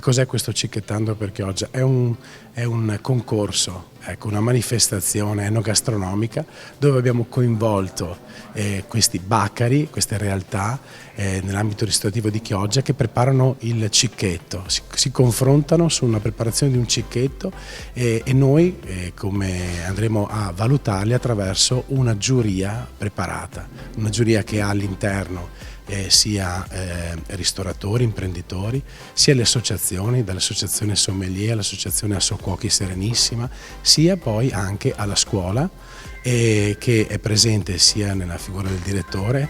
cos'è questo Cicchettando per Chioggia? È un concorso, ecco, una manifestazione enogastronomica dove abbiamo coinvolto questi baccari, queste realtà nell'ambito ristorattivo di Chioggia che preparano il cicchetto, si confrontano su una preparazione di un cicchetto e noi come andremo a valutarli attraverso una giuria preparata, una giuria che ha all'interno sia ristoratori, imprenditori, sia le associazioni, dall'associazione Sommelier all'associazione Assocuochi Serenissima, sia poi anche alla scuola che è presente sia nella figura del direttore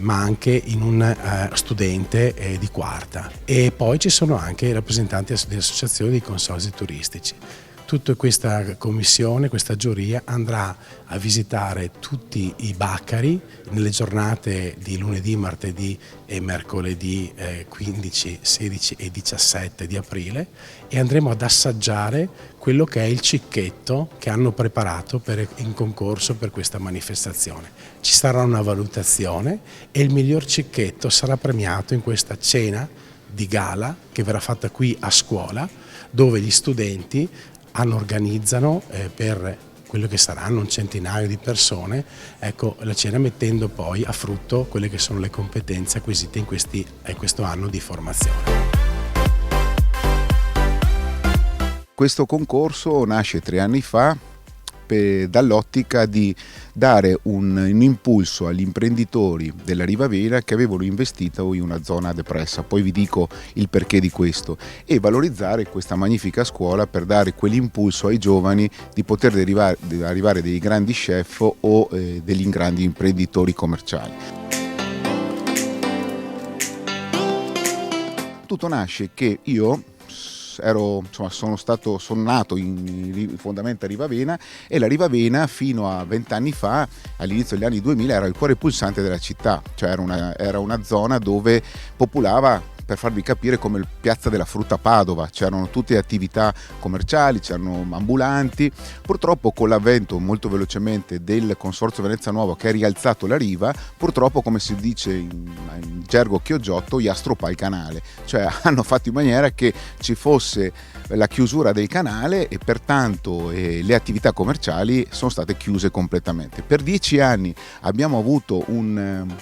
ma anche in un studente di quarta, e poi ci sono anche i rappresentanti delle associazioni di consorzi turistici. Tutta questa commissione, questa giuria andrà a visitare tutti i baccari nelle giornate di lunedì, martedì e mercoledì 15, 16 e 17 di aprile, e andremo ad assaggiare quello che è il cicchetto che hanno preparato in concorso per questa manifestazione. Ci sarà una valutazione e il miglior cicchetto sarà premiato in questa cena di gala che verrà fatta qui a scuola, dove gli studenti organizzano per quello che saranno un centinaio di persone, ecco, la cena, mettendo poi a frutto quelle che sono le competenze acquisite in questo anno di formazione. Questo concorso nasce 3 anni fa dall'ottica di dare un impulso agli imprenditori della Rivavena che avevano investito in una zona depressa, poi vi dico il perché di questo, e valorizzare questa magnifica scuola per dare quell'impulso ai giovani di poter arrivare dei grandi chef o degli grandi imprenditori commerciali. Tutto nasce che io sono nato fondamentalmente a Rivavena, e la Rivavena fino a 20 anni fa, all'inizio degli anni 2000, era il cuore pulsante della città, cioè era una zona dove popolava, per farvi capire, come il Piazza della Frutta a Padova, c'erano tutte le attività commerciali, c'erano ambulanti. Purtroppo con l'avvento molto velocemente del Consorzio Venezia Nuova, che ha rialzato la riva, purtroppo, come si dice in gergo chioggiotto, gli ha stroppato il canale, cioè hanno fatto in maniera che ci fosse la chiusura del canale e pertanto le attività commerciali sono state chiuse completamente. Per 10 anni abbiamo avuto un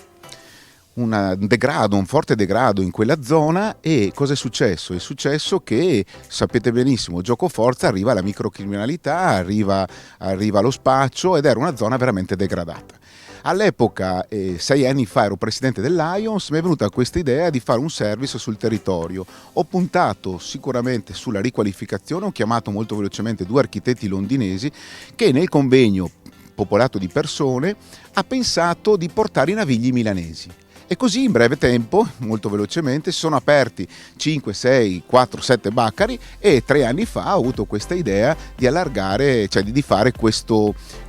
forte degrado in quella zona, e cosa è successo? È successo che, sapete benissimo, gioco forza, arriva la microcriminalità, arriva lo spaccio, ed era una zona veramente degradata. All'epoca, 6 anni fa, ero presidente del Lions, mi è venuta questa idea di fare un service sul territorio. Ho puntato sicuramente sulla riqualificazione, ho chiamato molto velocemente 2 architetti londinesi che nel convegno popolato di persone ha pensato di portare i Navigli milanesi. E così in breve tempo, molto velocemente, si sono aperti 5, 6, 4, 7 baccari, e 3 anni fa ho avuto questa idea di allargare, cioè di fare con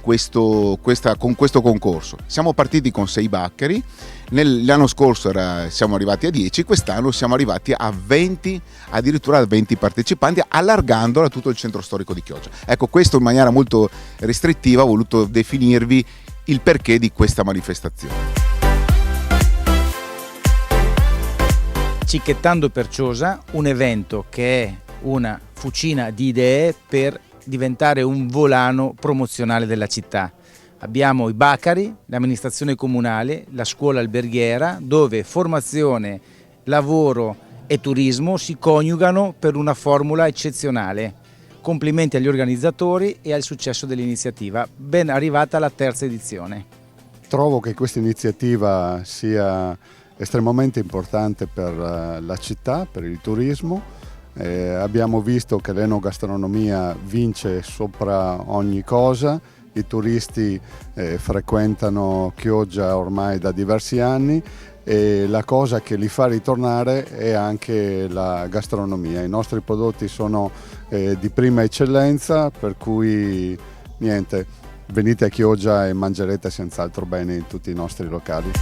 questo concorso. Siamo partiti con 6 baccari, l'anno scorso siamo arrivati a 10, quest'anno siamo arrivati a 20, addirittura a 20 partecipanti, allargandola a tutto il centro storico di Chioggia. Ecco, questo in maniera molto restrittiva ho voluto definirvi il perché di questa manifestazione. Cicchettando per Chiosa, un evento che è una fucina di idee per diventare un volano promozionale della città. Abbiamo i baccari, l'amministrazione comunale, la scuola alberghiera, dove formazione, lavoro e turismo si coniugano per una formula eccezionale. Complimenti agli organizzatori e al successo dell'iniziativa, ben arrivata alla 3ª edizione. Trovo che questa iniziativa sia estremamente importante per la città, per il turismo. Abbiamo visto che l'enogastronomia vince sopra ogni cosa, i turisti frequentano Chioggia ormai da diversi anni, e la cosa che li fa ritornare è anche la gastronomia. I nostri prodotti sono di prima eccellenza, per cui niente, venite a Chioggia e mangerete senz'altro bene in tutti i nostri locali.